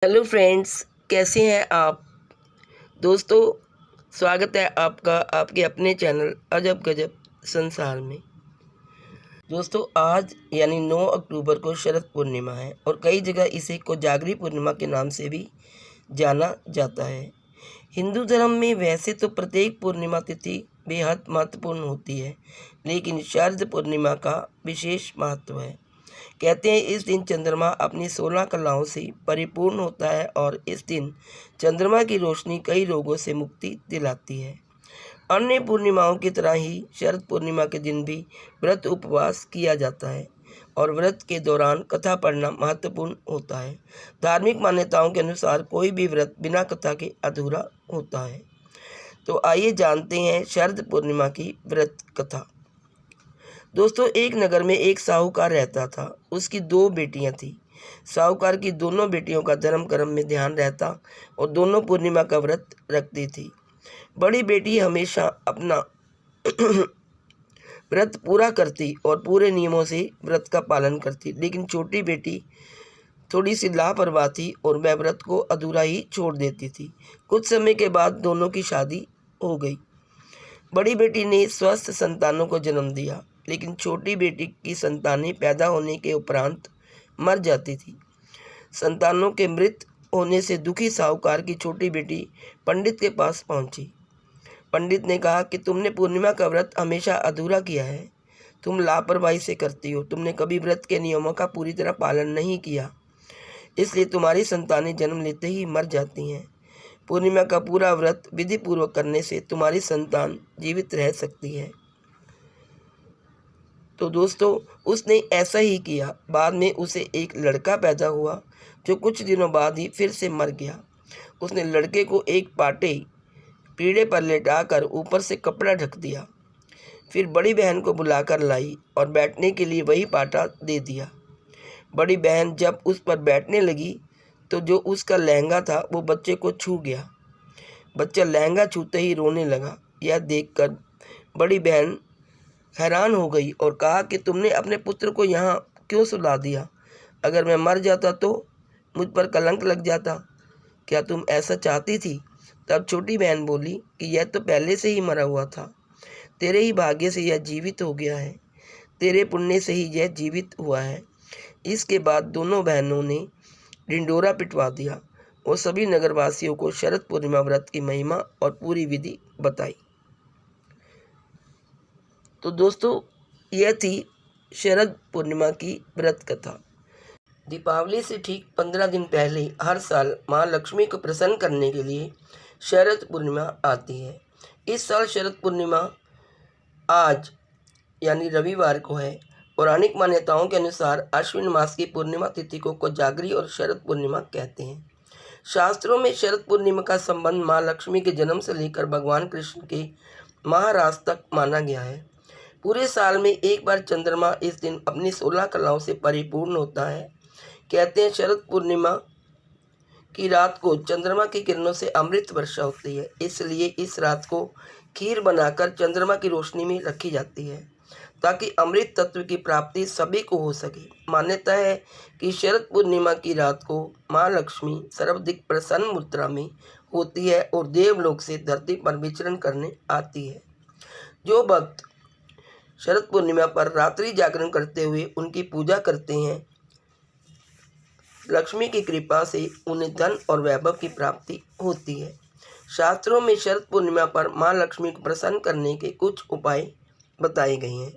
Hello friends, कैसे हैं आप दोस्तों। स्वागत है आपका आपके अपने चैनल अजब गजब संसार में। दोस्तों, आज यानी 9 अक्टूबर को शरद पूर्णिमा है और कई जगह इसे कोजागरी पूर्णिमा के नाम से भी जाना जाता है। हिंदू धर्म में वैसे तो प्रत्येक पूर्णिमा तिथि बेहद महत्वपूर्ण होती है, लेकिन शरद पूर्णिमा का विशेष महत्व है। कहते हैं इस दिन चंद्रमा अपनी 16 कलाओं से परिपूर्ण होता है और इस दिन चंद्रमा की रोशनी कई रोगों से मुक्ति दिलाती है। अन्य पूर्णिमाओं की तरह ही शरद पूर्णिमा के दिन भी व्रत उपवास किया जाता है और व्रत के दौरान कथा पढ़ना महत्वपूर्ण होता है। धार्मिक मान्यताओं के अनुसार कोई भी व्रत बिना कथा के अधूरा होता है। तो आइए जानते हैं शरद पूर्णिमा की व्रत कथा। दोस्तों, एक नगर में एक साहूकार रहता था। उसकी 2 बेटियां थीं। साहूकार की दोनों बेटियों का धर्म कर्म में ध्यान रहता और दोनों पूर्णिमा का व्रत रखती थी। बड़ी बेटी हमेशा अपना व्रत पूरा करती और पूरे नियमों से व्रत का पालन करती, लेकिन छोटी बेटी थोड़ी सी लापरवाह थी और वह व्रत को अधूरा ही छोड़ देती थी। कुछ समय के बाद दोनों की शादी हो गई। बड़ी बेटी ने स्वस्थ संतानों को जन्म दिया, लेकिन छोटी बेटी की संतानें पैदा होने के उपरांत मर जाती थी। संतानों के मृत होने से दुखी साहूकार की छोटी बेटी पंडित के पास पहुंची। पंडित ने कहा कि तुमने पूर्णिमा का व्रत हमेशा अधूरा किया है। तुम लापरवाही से करती हो। तुमने कभी व्रत के नियमों का पूरी तरह पालन नहीं किया, इसलिए तुम्हारी संतानें जन्म लेते ही मर जाती हैं। पूर्णिमा का पूरा व्रत विधि पूर्वक करने से तुम्हारी संतान जीवित रह सकती है। तो दोस्तों, उसने ऐसा ही किया। बाद में उसे एक लड़का पैदा हुआ जो कुछ दिनों बाद ही फिर से मर गया। उसने लड़के को एक पीढ़े पर लेटाकर ऊपर से कपड़ा ढक दिया। फिर बड़ी बहन को बुलाकर लाई और बैठने के लिए वही पाटा दे दिया। बड़ी बहन जब उस पर बैठने लगी तो जो उसका लहंगा था वो बच्चे को छू गया। बच्चा लहंगा छूते ही रोने लगा। यह देखकर बड़ी बहन हैरान हो गई और कहा कि तुमने अपने पुत्र को यहाँ क्यों सुला दिया? अगर मैं मर जाता तो मुझ पर कलंक लग जाता। क्या तुम ऐसा चाहती थी? तब छोटी बहन बोली कि यह तो पहले से ही मरा हुआ था। तेरे ही भाग्य से यह जीवित हो गया है। तेरे पुण्य से ही यह जीवित हुआ है। इसके बाद दोनों बहनों ने ढिंडोरा पिटवा दिया और सभी नगरवासियों को शरद पूर्णिमा व्रत की महिमा और पूरी विधि बताई। तो दोस्तों, यह थी शरद पूर्णिमा की व्रत कथा। दीपावली से ठीक 15 दिन पहले हर साल माँ लक्ष्मी को प्रसन्न करने के लिए शरद पूर्णिमा आती है। इस साल शरद पूर्णिमा आज यानी रविवार को है। पौराणिक मान्यताओं के अनुसार अश्विन मास की पूर्णिमा तिथि को कोजागरी और शरद पूर्णिमा कहते हैं। शास्त्रों में शरद पूर्णिमा का संबंध माँ लक्ष्मी के जन्म से लेकर भगवान कृष्ण के महाराज तक माना गया है। पूरे साल में एक बार चंद्रमा इस दिन अपनी 16 कलाओं से परिपूर्ण होता है। कहते हैं शरद पूर्णिमा की रात को चंद्रमा की किरणों से अमृत वर्षा होती है, इसलिए इस रात को खीर बनाकर चंद्रमा की रोशनी में रखी जाती है ताकि अमृत तत्व की प्राप्ति सभी को हो सके। मान्यता है कि शरद पूर्णिमा की रात को माँ लक्ष्मी सर्वाधिक प्रसन्न मुद्रा में होती है और देवलोक से धरती पर विचरण करने आती है। जो भक्त शरद पूर्णिमा पर रात्रि जागरण करते हुए उनकी पूजा करते हैं, लक्ष्मी की कृपा से उन्हें धन और वैभव की प्राप्ति होती है। शास्त्रों में शरद पूर्णिमा पर माँ लक्ष्मी को प्रसन्न करने के कुछ उपाय बताए गए हैं।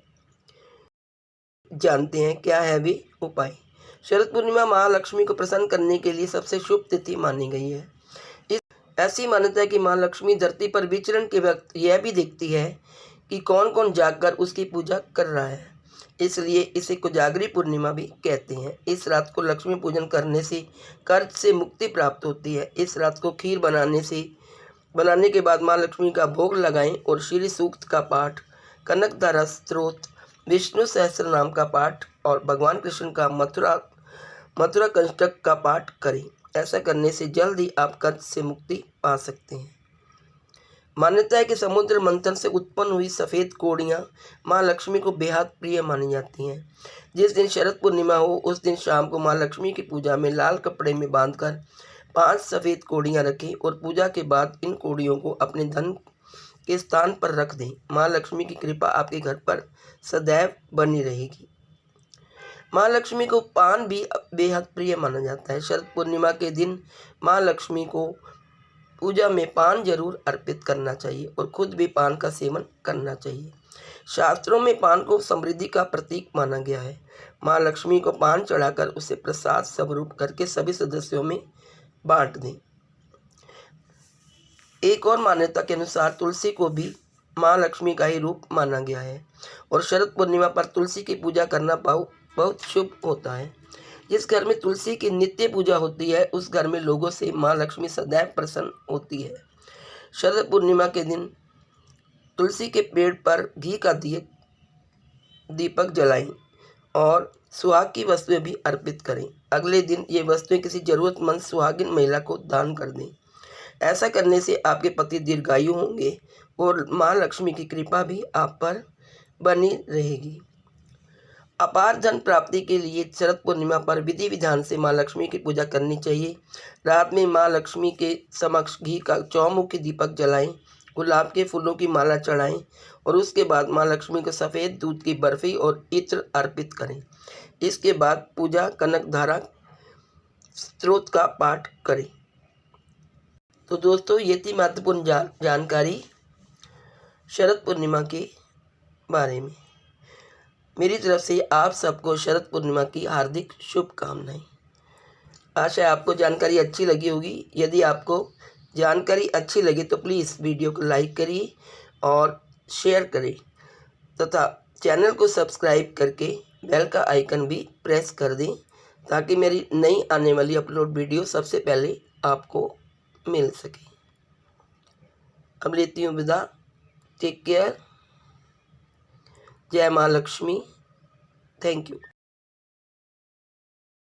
जानते हैं क्या है वे उपाय। शरद पूर्णिमा माँ लक्ष्मी को प्रसन्न करने के लिए सबसे शुभ तिथि मानी गई है। ऐसी मान्यता है कि माँ लक्ष्मी धरती पर विचरण के वक्त यह भी देखती है कि कौन कौन जागकर उसकी पूजा कर रहा है, इसलिए इसे कोजागरी पूर्णिमा भी कहते हैं। इस रात को लक्ष्मी पूजन करने से कर्ज से मुक्ति प्राप्त होती है। इस रात को खीर बनाने के बाद माँ लक्ष्मी का भोग लगाएं और श्री सूक्त का पाठ, कनकधारा स्तोत्र, विष्णु सहस्त्र नाम का पाठ और भगवान कृष्ण का मथुरा कंटक का पाठ करें। ऐसा करने से जल्द ही आप कर्ज से मुक्ति पा सकते हैं। मान्यता है कि समुद्र मंथन से उत्पन्न हुई सफ़ेद कोड़ियाँ माँ लक्ष्मी को बेहद प्रिय मानी जाती हैं। जिस दिन शरद पूर्णिमा हो उस दिन शाम को माँ लक्ष्मी की पूजा में लाल कपड़े में बांधकर 5 सफ़ेद कौड़ियाँ रखें और पूजा के बाद इन कौड़ियों को अपने धन के स्थान पर रख दें। माँ लक्ष्मी की कृपा आपके घर पर सदैव बनी रहेगी। माँ लक्ष्मी को पान भी बेहद प्रिय माना जाता है। शरद पूर्णिमा के दिन माँ लक्ष्मी को पूजा में पान जरूर अर्पित करना चाहिए और खुद भी पान का सेवन करना चाहिए। शास्त्रों में पान को समृद्धि का प्रतीक माना गया है। माँ लक्ष्मी को पान चढ़ाकर उसे प्रसाद स्वरूप करके सभी सदस्यों में बांट दें। एक और मान्यता के अनुसार तुलसी को भी माँ लक्ष्मी का ही रूप माना गया है और शरद पूर्णिमा पर तुलसी की पूजा करना बहुत शुभ होता है। जिस घर में तुलसी की नित्य पूजा होती है उस घर में लोगों से माँ लक्ष्मी सदैव प्रसन्न होती है। शरद पूर्णिमा के दिन तुलसी के पेड़ पर घी का दीपक जलाएं और सुहाग की वस्तुएं भी अर्पित करें। अगले दिन ये वस्तुएं किसी जरूरतमंद सुहागिन महिला को दान कर दें। ऐसा करने से आपके पति दीर्घायु होंगे और माँ लक्ष्मी की कृपा भी आप पर बनी रहेगी। अपार धन प्राप्ति के लिए शरद पूर्णिमा पर विधि विधान से माँ लक्ष्मी की पूजा करनी चाहिए। रात में माँ लक्ष्मी के समक्ष घी का चौमुखी दीपक जलाएं, गुलाब के फूलों की माला चढ़ाएं और उसके बाद माँ लक्ष्मी को सफ़ेद दूध की बर्फी और इत्र अर्पित करें। इसके बाद पूजा कनकधारा स्त्रोत का पाठ करें। तो दोस्तों, ये थी महत्वपूर्ण जानकारी शरद पूर्णिमा के बारे में। मेरी तरफ से आप सबको शरद पूर्णिमा की हार्दिक शुभकामनाएं। आशा है आपको जानकारी अच्छी लगी होगी। यदि आपको जानकारी अच्छी लगे तो प्लीज़ वीडियो को लाइक करिए और शेयर करें तथा चैनल को सब्सक्राइब करके बेल का आइकन भी प्रेस कर दें ताकि मेरी नई आने वाली अपलोड वीडियो सबसे पहले आपको मिल सके। अब लेती हूँ विदा। Take care. जय माँ लक्ष्मी। Thank you.